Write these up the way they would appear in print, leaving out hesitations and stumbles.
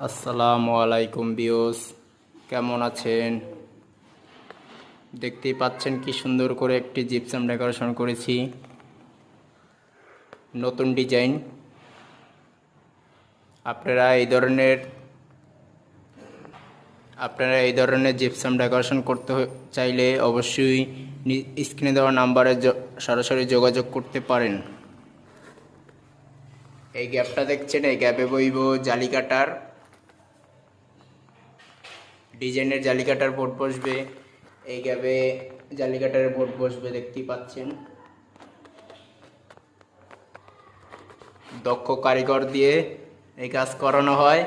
আসসালামু আলাইকুম বিয়স, কেমন আছেন? দেখতেই পাচ্ছেন কি সুন্দর করে একটি জিপসাম ডেকোরেশন করেছি, নতুন ডিজাইন। আপনারা এই ধরনের জিপসাম ডেকোরেশন করতে চাইলে অবশ্যই স্ক্রিনে দেওয়া নাম্বারে সরাসরি যোগাযোগ করতে পারেন। এই গ্যাপটা দেখছেন, এই গ্যাপে বইব জালিকাটার ডিজাইনের জালিকাটার বোর্ড বসবে। এই গ্যাপে জালিকাটার বোর্ড বসবে, দেখতেই পাচ্ছেন। দক্ষ কারিগর দিয়ে এই কাজ করানো হয়।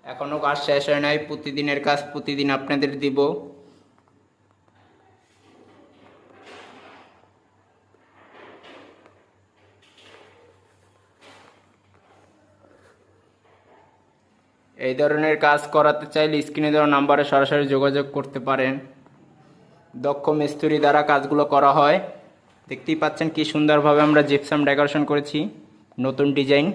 এখনো কাজ শেষ হয় নাই, প্রতিদিনের কাজ প্রতিদিন আপনাদের দিব। এই ধরনের কাজ করাতে চাইলে স্ক্রিনে দেওয়া নাম্বারে সরাসরি যোগাযোগ করতে পারেন। দক্ষ মিস্ত্রি দ্বারা কাজগুলো করা হয়। দেখতেই পাচ্ছেন কি সুন্দরভাবে আমরা জিপসাম ডেকোরেশন করেছি, নতুন ডিজাইন।